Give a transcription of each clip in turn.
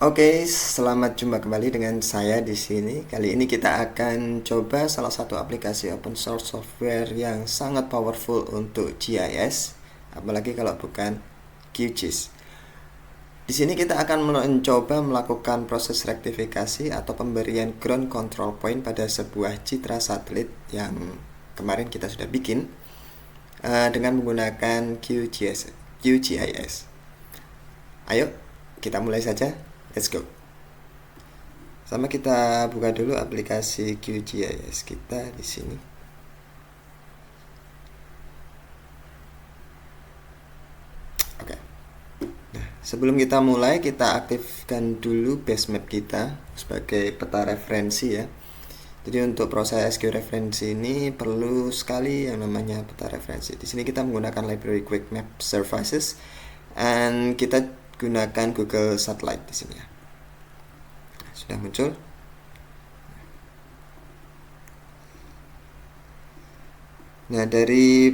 Oke, selamat jumpa kembali dengan saya di sini. Kali ini kita akan coba salah satu aplikasi open source software yang sangat powerful untuk GIS, apalagi kalau bukan QGIS. Di sini kita akan mencoba melakukan proses rektifikasi atau pemberian ground control point pada sebuah citra satelit yang kemarin kita sudah bikin dengan menggunakan QGIS. Ayo, kita mulai saja. Let's go. Sama kita buka dulu aplikasi QGIS kita di sini. Oke. Nah, sebelum kita mulai, kita aktifkan dulu base map kita sebagai peta referensi ya. Jadi untuk proses georeferensi ini perlu sekali yang namanya peta referensi. Di sini kita menggunakan library Quick Map Services dan kita gunakan Google Satellite di sini ya. Sudah muncul. Nah, dari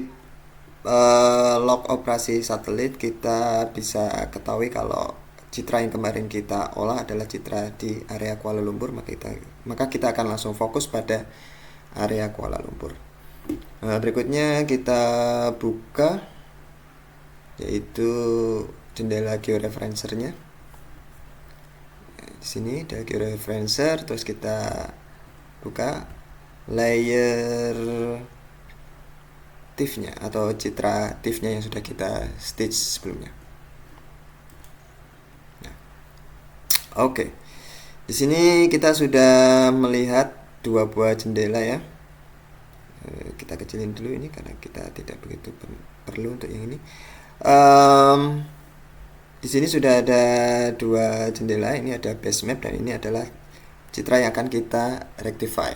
log operasi satelit kita bisa ketahui kalau citra yang kemarin kita olah adalah citra di area Kuala Lumpur, maka kita akan langsung fokus pada area Kuala Lumpur. Berikutnya kita buka yaitu jendela georeferencernya. Di sini ada georeferencer, terus kita buka layer TIFF-nya atau citra TIFF-nya yang sudah kita stitch sebelumnya. Nah, oke. Di sini kita sudah melihat dua buah jendela ya. Kita kecilin dulu ini karena kita tidak begitu perlu untuk yang ini. Di sini sudah ada dua jendela, ini ada base map dan ini adalah citra yang akan kita rectify.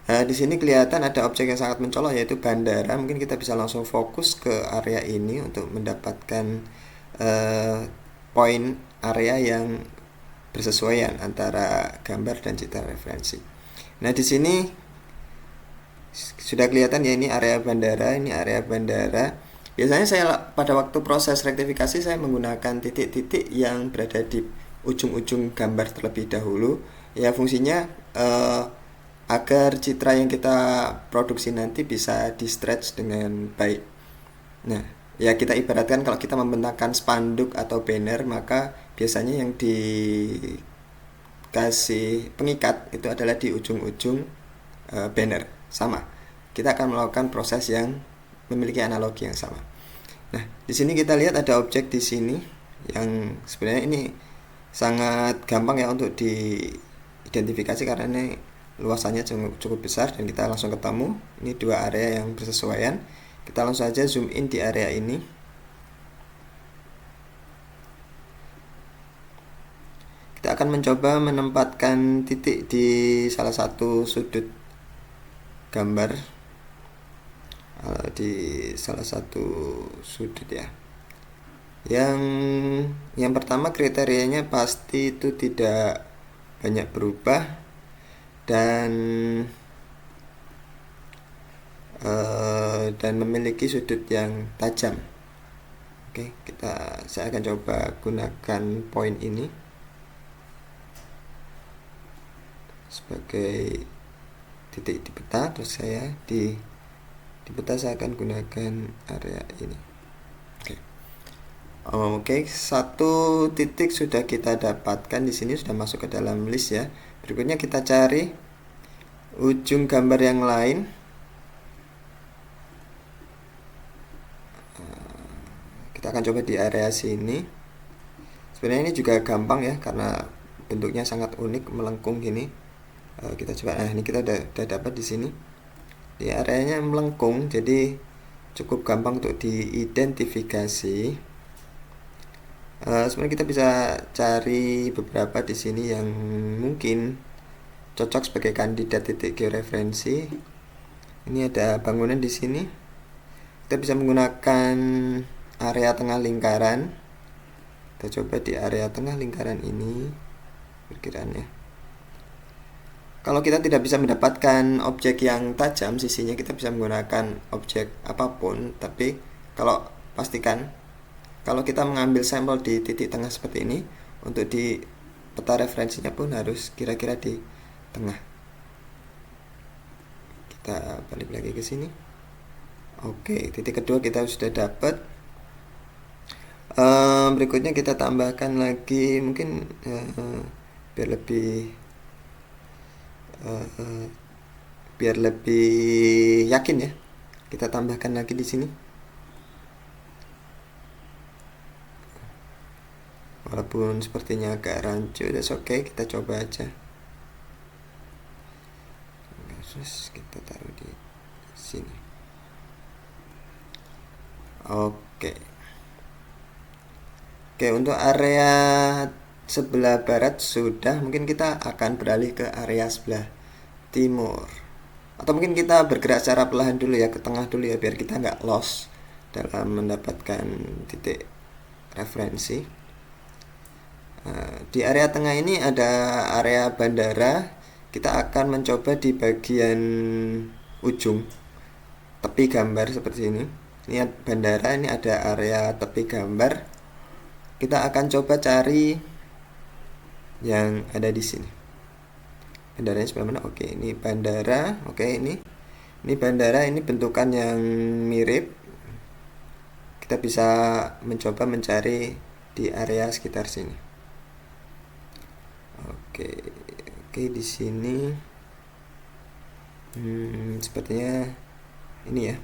Di sini kelihatan ada objek yang sangat mencolok yaitu bandara. Mungkin kita bisa langsung fokus ke area ini untuk mendapatkan poin area yang bersesuaian antara gambar dan citra referensi. Nah, di sini sudah kelihatan ya, ini area bandara, ini area bandara. Biasanya saya pada waktu proses rektifikasi saya menggunakan titik-titik yang berada di ujung-ujung gambar terlebih dahulu. Ya, fungsinya agar citra yang kita produksi nanti bisa di stretch dengan baik. Nah, ya kita ibaratkan kalau kita membentangkan spanduk atau banner, maka biasanya yang dikasih pengikat itu adalah di ujung-ujung banner. Sama, kita akan melakukan proses yang memiliki analogi yang sama. Nah, di sini kita lihat ada objek di sini yang sebenarnya ini sangat gampang ya untuk diidentifikasi karena ini luasannya cukup besar dan kita langsung ketemu. Ini dua area yang bersesuaian. Kita langsung saja zoom in di area ini. Kita akan mencoba menempatkan titik di salah satu sudut gambar, di salah satu sudut ya. Yang pertama kriterianya pasti itu tidak banyak berubah dan memiliki sudut yang tajam. Oke, saya akan coba gunakan poin ini sebagai titik di peta, terus saya di peta saya akan gunakan area ini. Oke, satu titik sudah kita dapatkan di sini, sudah masuk ke dalam list ya. Berikutnya kita cari ujung gambar yang lain. Kita akan coba di area sini. Sebenarnya ini juga gampang ya karena bentuknya sangat unik, melengkung gini. Kita coba. Nah, ini kita udah dapat di sini. Di areanya melengkung, jadi cukup gampang untuk diidentifikasi. Sebenarnya kita bisa cari beberapa di sini yang mungkin cocok sebagai kandidat titik georeferensi. Ini ada bangunan di sini. Kita bisa menggunakan area tengah lingkaran. Kita coba di area tengah lingkaran ini perkiraannya. Kalau kita tidak bisa mendapatkan objek yang tajam sisinya, kita bisa menggunakan objek apapun. Tapi kalau pastikan kalau kita mengambil sampel di titik tengah seperti ini, untuk di peta referensinya pun harus kira-kira di tengah. Kita balik lagi ke sini. Oke, titik kedua kita sudah dapat. Berikutnya kita tambahkan lagi mungkin biar lebih yakin ya. Kita tambahkan lagi di sini. Walaupun sepertinya agak rancu, that's okay, kita coba aja. Terus kita taruh di sini. Oke. Oke, untuk area sebelah barat sudah, mungkin kita akan beralih ke area sebelah timur. Atau mungkin kita bergerak secara perlahan dulu ya, ke tengah dulu ya, biar kita nggak lost dalam mendapatkan titik referensi. Di area tengah ini ada area bandara. Kita akan mencoba di bagian ujung tepi gambar seperti ini. Ini bandara, ini ada area tepi gambar. Kita akan coba cari yang ada di sini. Bandaranya sebelah mana? Oke, ini bandara. Oke, ini bandara, ini bentukan yang mirip. Kita bisa mencoba mencari di area sekitar sini. Oke, di sini sepertinya ini ya.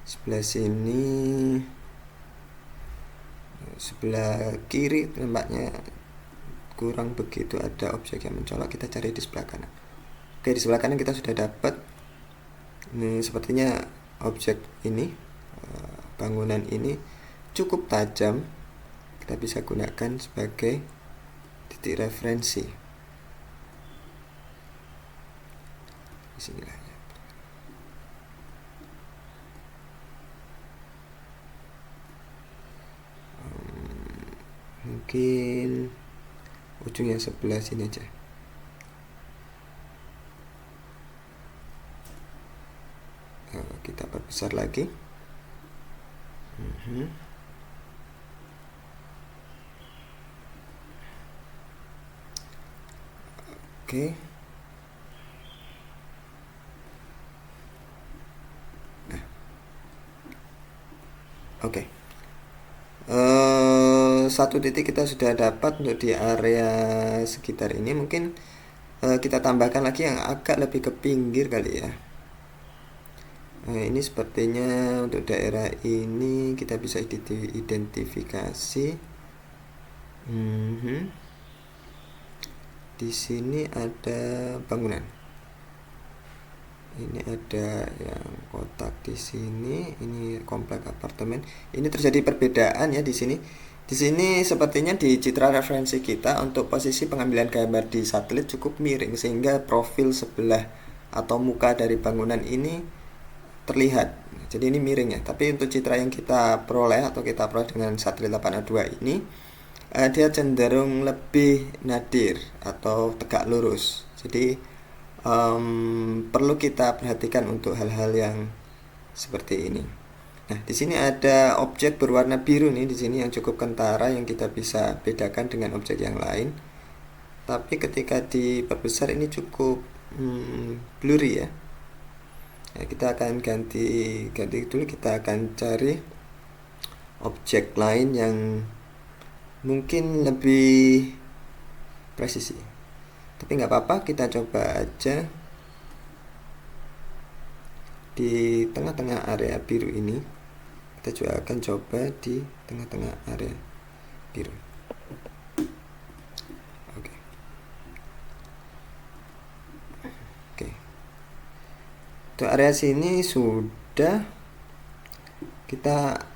Sebelah sini, sebelah kiri nampaknya kurang begitu ada objek yang mencolok. Kita cari di sebelah kanan. Oke, di sebelah kanan kita sudah dapat. Ini sepertinya objek ini, bangunan ini cukup tajam. Kita bisa gunakan sebagai titik referensi. Disinilah ya. Mungkin ujung yang sebelah sini aja. Kita perbesar lagi. Oke. Oke. Satu titik kita sudah dapat untuk di area sekitar ini. Mungkin kita tambahkan lagi yang agak lebih ke pinggir kali ya. Ini sepertinya untuk daerah ini kita bisa identifikasi. Di sini ada bangunan. Ini ada yang kotak di sini. Ini komplek apartemen. Ini terjadi perbedaan ya di sini. Di sini sepertinya di citra referensi kita untuk posisi pengambilan gambar di satelit cukup miring sehingga profil sebelah atau muka dari bangunan ini terlihat. Jadi ini miring ya. Tapi untuk citra yang kita peroleh atau kita peroleh dengan satelit 802 ini, dia cenderung lebih nadir atau tegak lurus. Jadi perlu kita perhatikan untuk hal-hal yang seperti ini. Nah, di sini ada objek berwarna biru nih di sini yang cukup kentara yang kita bisa bedakan dengan objek yang lain. Tapi ketika diperbesar ini cukup blurry ya. Nah, kita akan ganti dulu, kita akan cari objek lain yang mungkin lebih presisi. Tapi nggak apa-apa, kita coba aja di tengah-tengah area biru ini. Kita juga akan coba di tengah-tengah area biru. Oke. Untuk area sini sudah.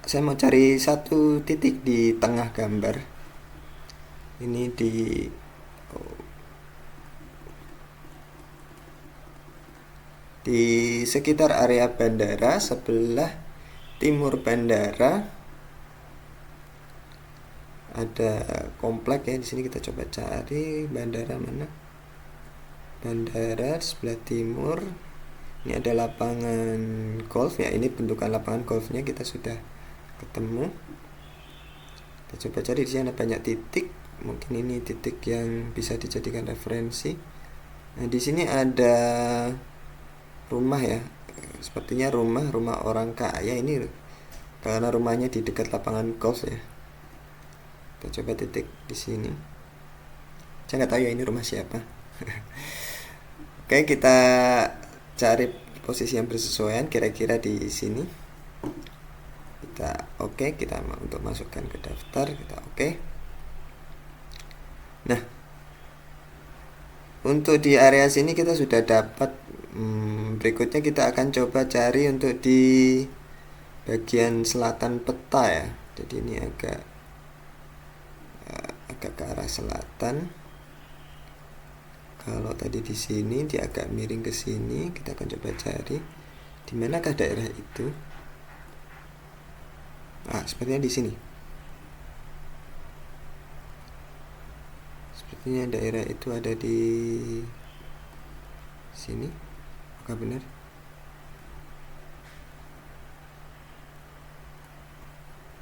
Saya mau cari satu titik di tengah gambar. Ini di sekitar area bandara, sebelah timur bandara ada komplek ya. Di sini kita coba cari bandara mana. Bandara sebelah timur. Ini ada lapangan golf ya. Ini bentukan lapangan golfnya kita sudah ketemu. Kita coba cari, di sini ada banyak titik. mungkin ini titik yang bisa dijadikan referensi. Nah, di sini ada rumah ya, sepertinya rumah orang kaya ini, karena rumahnya di dekat lapangan golf ya. Kita coba titik di sini. Saya nggak tahu ya ini rumah siapa. Oke, kita cari posisi yang bersesuaian kira-kira di sini. Kita oke, kita untuk masukkan ke daftar, kita oke. Nah, untuk di area sini kita sudah dapat. Berikutnya kita akan coba cari untuk di bagian selatan peta ya. Jadi ini agak ke arah selatan. Kalau tadi di sini dia agak miring ke sini, kita akan coba cari di manakah daerah itu. Sepertinya di sini. Sepertinya daerah itu ada di sini. Apakah benar?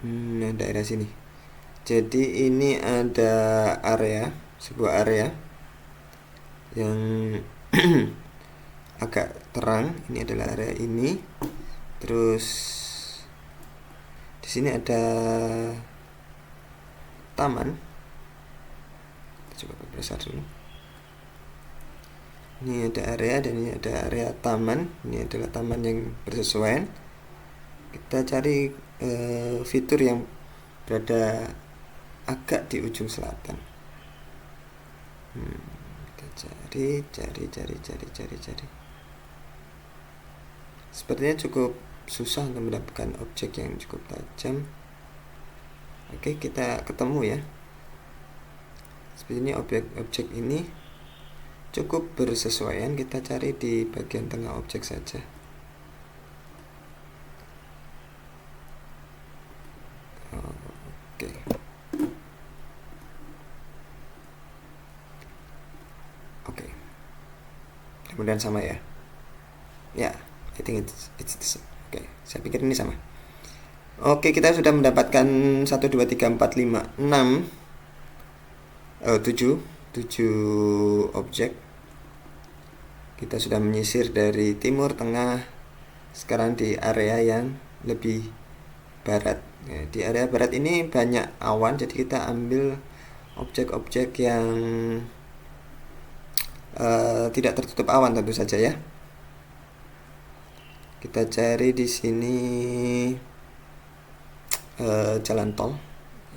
Nah, daerah sini. Jadi ini ada area, sebuah area yang agak terang. Ini adalah area ini. Terus di sini ada taman. Kita coba besar dulu. Ini ada area dan ini ada area taman. Ini adalah taman yang bersesuaian. Kita cari fitur yang berada agak di ujung selatan. Kita cari. Sepertinya cukup susah untuk mendapatkan objek yang cukup tajam. Oke, kita ketemu ya. Sepertinya objek ini cukup bersesuaian. Kita cari di bagian tengah objek saja. Oke. Oke. Kemudian sama ya. Ya, I think it's oke. Saya pikir ini sama. Oke, kita sudah mendapatkan 1 2 3 4 5 6 7 objek. Kita sudah menyisir dari timur, tengah, sekarang di area yang lebih barat. Di area barat ini banyak awan, jadi kita ambil objek-objek yang tidak tertutup awan tentu saja ya. Kita cari di sini jalan tol.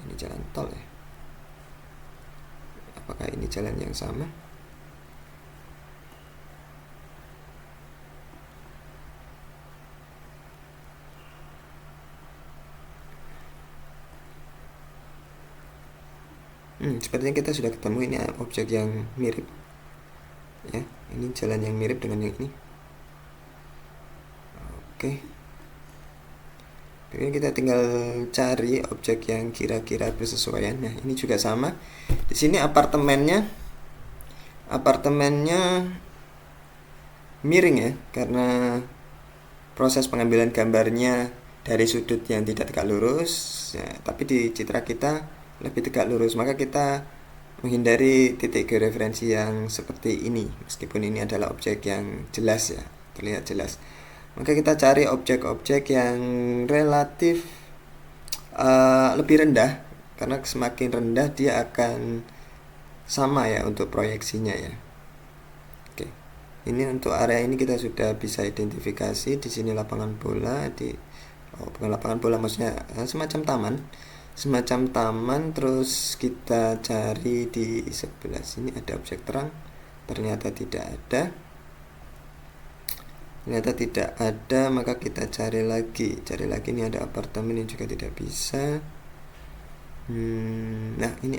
Ini jalan tol ya. Apakah ini jalan yang sama? Sepertinya kita sudah ketemu. Ini objek yang mirip ya. Ini jalan yang mirip dengan yang ini. Oke. Jadi kita tinggal cari objek yang kira-kira bersesuaian. Nah, ini juga sama. Di sini apartemennya miring ya, karena proses pengambilan gambarnya dari sudut yang tidak tegak lurus ya, tapi di citra kita lebih tegak lurus, maka kita menghindari titik georeferensi yang seperti ini. Meskipun ini adalah objek yang jelas ya, terlihat jelas, maka kita cari objek-objek yang relatif lebih rendah, karena semakin rendah dia akan sama ya untuk proyeksinya ya. Oke, ini untuk area ini kita sudah bisa identifikasi. Di sini lapangan bola, bukan lapangan bola, maksudnya semacam taman. Terus kita cari di sebelah sini ada objek terang, ternyata tidak ada, maka kita cari lagi. Ini ada apartemen yang juga tidak bisa. Nah, ini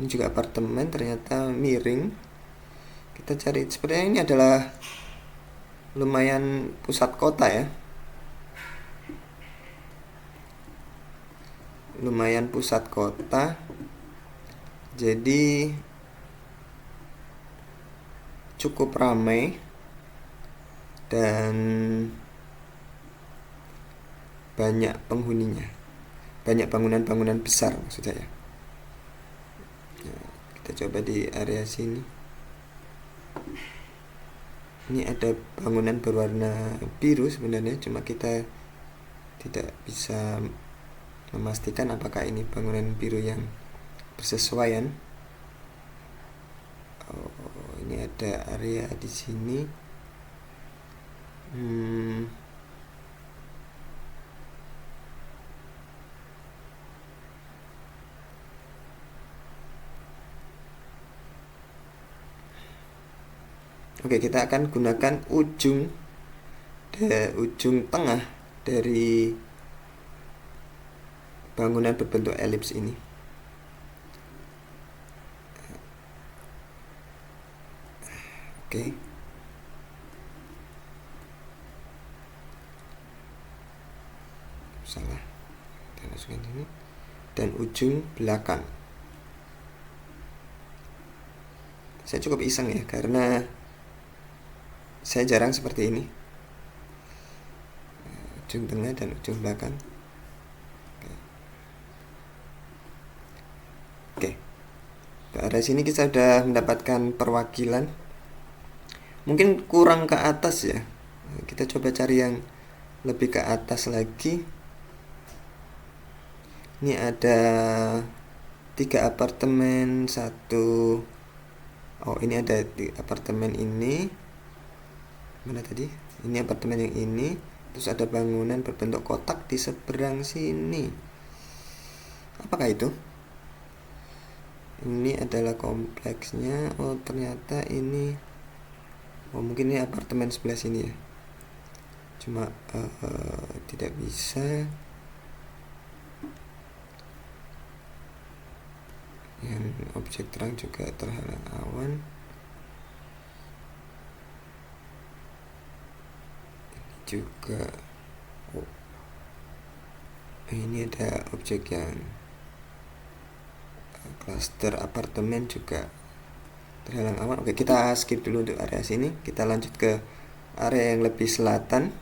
juga apartemen, ternyata miring. Kita cari, sepertinya ini adalah lumayan pusat kota ya. Jadi cukup ramai dan banyak penghuninya, banyak bangunan-bangunan besar maksud saya. Kita coba di area sini. Ini ada bangunan berwarna biru sebenarnya, cuma kita tidak bisa memastikan apakah ini bangunan biru yang bersesuaian. Oh, ini ada area di sini. Oke, kita akan gunakan ujung tengah dari bangunan berbentuk elips ini. Oke. Salah. Kita masukkan ini. Dan ujung belakang. Saya cukup iseng ya, karena saya jarang seperti ini. Ujung tengah dan ujung belakang. Oke. Ke arah sini kita sudah mendapatkan perwakilan. Mungkin kurang ke atas ya. Kita coba cari yang lebih ke atas lagi. Ini ada 3 apartemen, ini ada di apartemen ini. Mana tadi? Ini apartemen yang ini. Terus ada bangunan berbentuk kotak di seberang sini. Apakah itu? Ini adalah kompleksnya. Oh, ternyata ini. Oh, mungkin ini apartemen sebelah sini ya. Cuma tidak bisa. Yang objek terang juga terhalang awan. Ini juga. Oh, ini ada objek yang klaster apartemen juga terhalang awan. Oke, kita skip dulu untuk area sini. Kita lanjut ke area yang lebih selatan.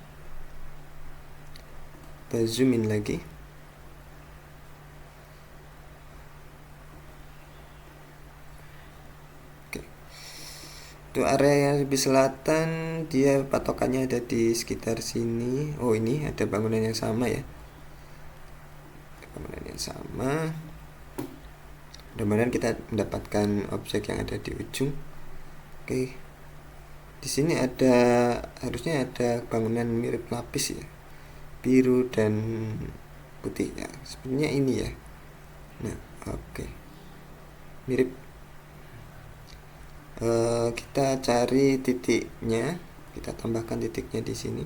Kita zoom in lagi. Oke. Untuk area yang lebih selatan, dia patokannya ada di sekitar sini. Oh, ini ada bangunan yang sama ya. Bangunan yang sama. Mudah-mudahan kita mendapatkan objek yang ada di ujung. Oke. Di sini harusnya ada bangunan mirip lapis ya. Biru dan putih ya. Sebenarnya ini ya. Nah, oke. Mirip. Kita cari titiknya. Kita tambahkan titiknya di sini.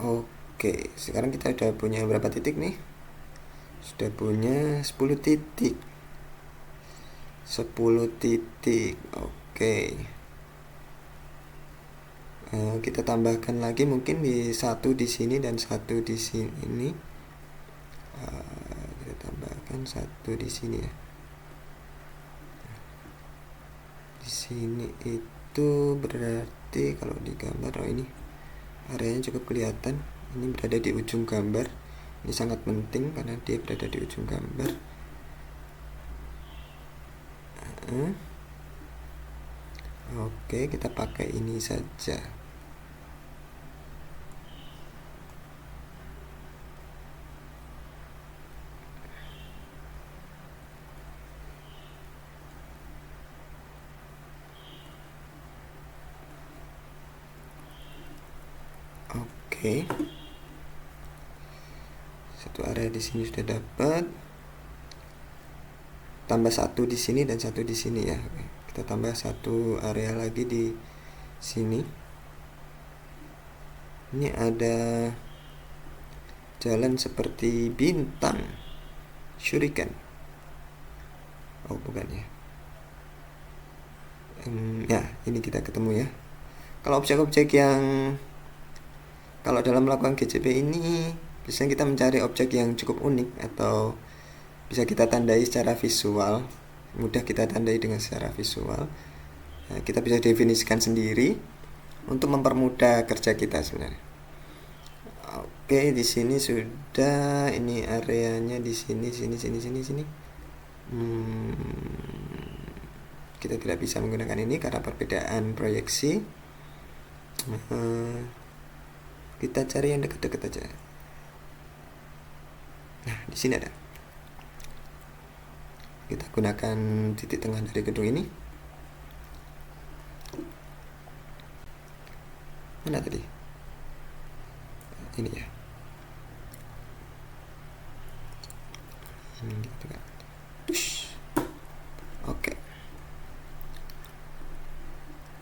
Oke, sekarang kita sudah punya berapa titik nih? Sudah punya 10 titik. 10 titik. Oke. Kita tambahkan lagi mungkin di satu di sini dan satu di sini. Kita tambahkan satu di sini ya. Di sini itu berarti kalau di gambar, oh ini areanya cukup kelihatan. Ini berada di ujung gambar. Ini sangat penting karena dia berada di ujung gambar. Oke, kita pakai ini saja. Oke. Satu area di sini sudah dapat. Tambah satu di sini dan satu di sini ya. Oke. Kita tambah satu area lagi di sini. Ini ada jalan seperti bintang, shuriken. Oh, bukan ya. Ya, ini kita ketemu ya. Kalau objek-objek yang kalau dalam melakukan GCP ini biasanya kita mencari objek yang cukup unik atau bisa kita tandai secara visual, mudah kita tandai dengan secara visual. Nah, kita bisa definisikan sendiri untuk mempermudah kerja kita sebenarnya. Oke, di sini sudah, ini areanya di sini. Kita tidak bisa menggunakan ini karena perbedaan proyeksi. Kita cari yang dekat-dekat aja. Nah, di sini ada. Kita gunakan titik tengah dari gedung ini. Mana tadi? Ini ya. Gitu kan. Oke.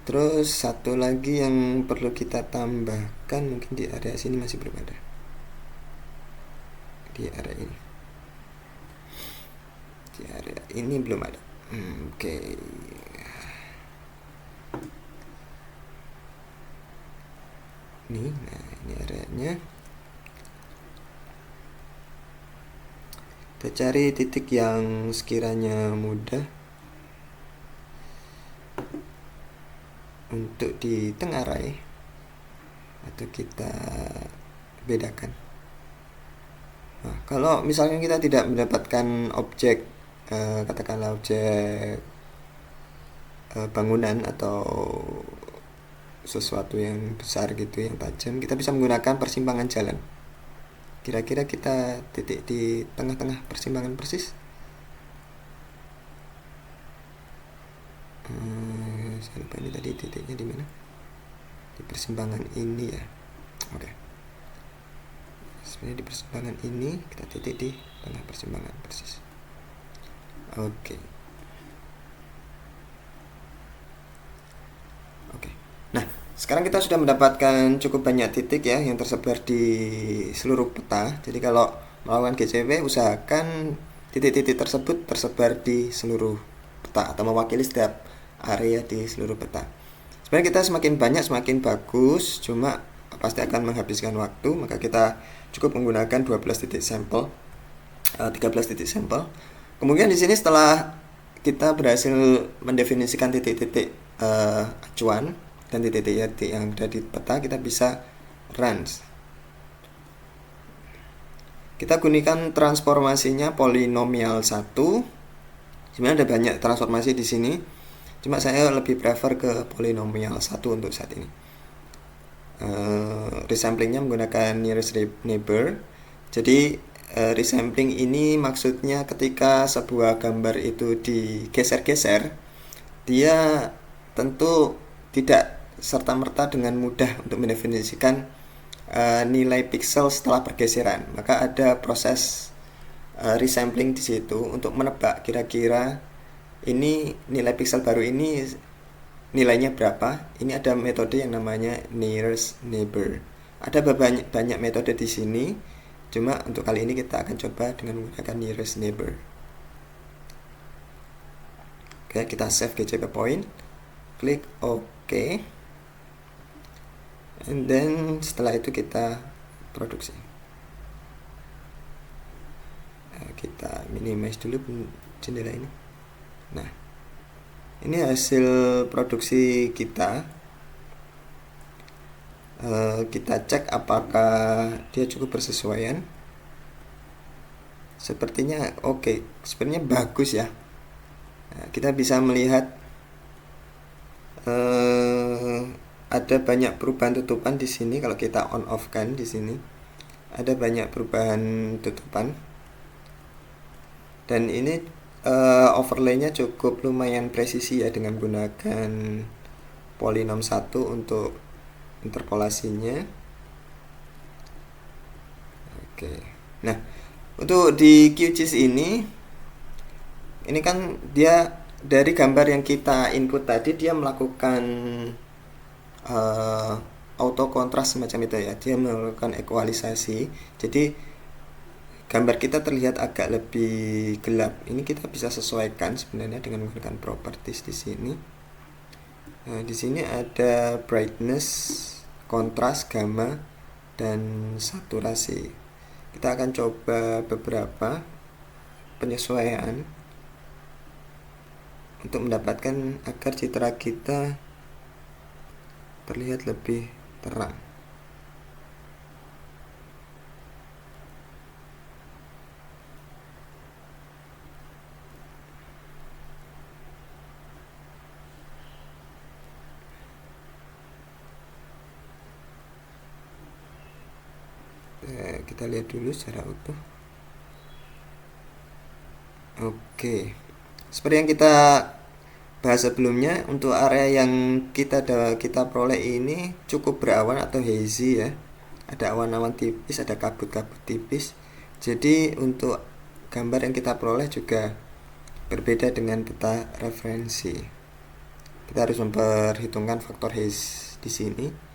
Terus satu lagi yang perlu kita tambahkan, mungkin di area sini masih belum ada. Di area ini. Di area ini belum ada. Oke. Nah ini areanya. Kita cari titik yang sekiranya mudah untuk ditengarai atau kita bedakan. Nah, kalau misalnya kita tidak mendapatkan objek, katakanlah objek bangunan atau sesuatu yang besar gitu, yang tajam, kita bisa menggunakan persimpangan jalan. Kira-kira kita titik di tengah-tengah persimpangan persis. Saya lupa ini tadi titiknya di mana. Di persimpangan ini ya. Oke. Sebenarnya di persimpangan ini kita titik di tengah persimpangan persis. Oke. Nah, sekarang kita sudah mendapatkan cukup banyak titik ya yang tersebar di seluruh peta. Jadi kalau melakukan GCW, usahakan titik-titik tersebut tersebar di seluruh peta atau mewakili setiap area di seluruh peta. Sebenarnya kita semakin banyak semakin bagus, cuma pasti akan menghabiskan waktu, maka kita cukup menggunakan 12 titik sampel, 13 titik sampel. Kemudian di sini setelah kita berhasil mendefinisikan titik-titik acuan dan titik-titik yang ada di peta, kita bisa run. Kita gunakan transformasinya polinomial 1. Sebenarnya ada banyak transformasi di sini, cuma saya lebih prefer ke polinomial 1 untuk saat ini. Resamplingnya menggunakan nearest neighbor. Jadi resampling ini maksudnya ketika sebuah gambar itu digeser-geser, dia tentu tidak serta-merta dengan mudah untuk mendefinisikan nilai pixel setelah pergeseran. Maka ada proses resampling di situ untuk menebak kira-kira ini nilai pixel baru ini nilainya berapa. Ini ada metode yang namanya nearest neighbor. Ada banyak metode di sini, cuma untuk kali ini kita akan coba dengan menggunakan nearest neighbor. Oke, kita save GCP point, klik OK, and then setelah itu kita produksi. Kita minimize dulu jendela ini. Nah, ini hasil produksi kita. Kita cek apakah dia cukup bersesuaian. Sepertinya oke, sebenarnya bagus ya. Nah, kita bisa melihat ada banyak perubahan tutupan di sini. Kalau kita on off kan di sini ada banyak perubahan tutupan, dan ini overlaynya cukup lumayan presisi ya dengan menggunakan polinom 1 untuk interpolasinya. Oke. Nah, untuk di QGIS ini kan dia dari gambar yang kita input tadi, dia melakukan auto kontras semacam itu ya. Dia melakukan ekualisasi. Jadi gambar kita terlihat agak lebih gelap. Ini kita bisa sesuaikan sebenarnya dengan menggunakan properties di sini. Nah, di sini ada brightness, kontras, gamma, dan saturasi. Kita akan coba beberapa penyesuaian untuk mendapatkan agar citra kita terlihat lebih terang. Kita lihat dulu secara utuh. Oke, seperti yang kita bahas sebelumnya, untuk area yang kita peroleh ini cukup berawan atau hazy ya. Ada awan-awan tipis, ada kabut-kabut tipis. Jadi untuk gambar yang kita peroleh juga berbeda dengan peta referensi. Kita harus memperhitungkan faktor haze di sini.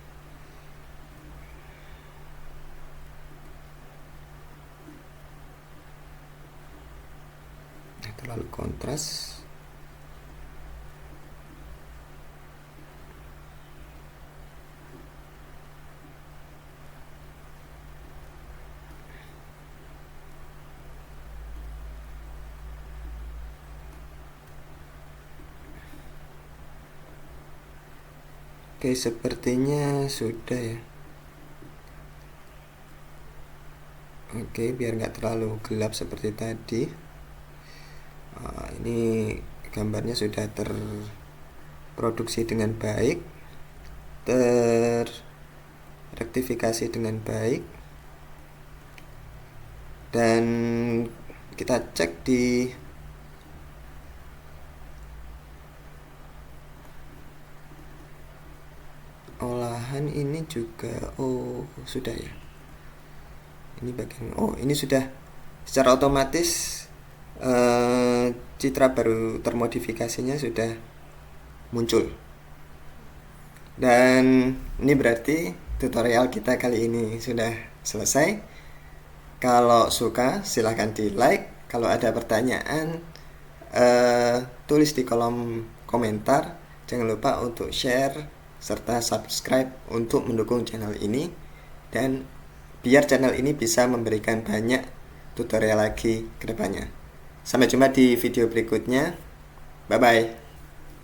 Terlalu kontras. Oke, sepertinya sudah ya. Oke, biar nggak terlalu gelap seperti tadi. Ini gambarnya sudah terproduksi dengan baik, terrektifikasi dengan baik, dan kita cek di olahan ini juga. Oh, sudah ya. Ini bagian, ini sudah secara otomatis citra baru termodifikasinya sudah muncul. Dan ini berarti tutorial kita kali ini sudah selesai. Kalau suka silahkan di like. Kalau ada pertanyaan tulis di kolom komentar. Jangan lupa untuk share serta subscribe untuk mendukung channel ini, dan biar channel ini bisa memberikan banyak tutorial lagi ke depannya. Sampai jumpa di video berikutnya. Bye bye.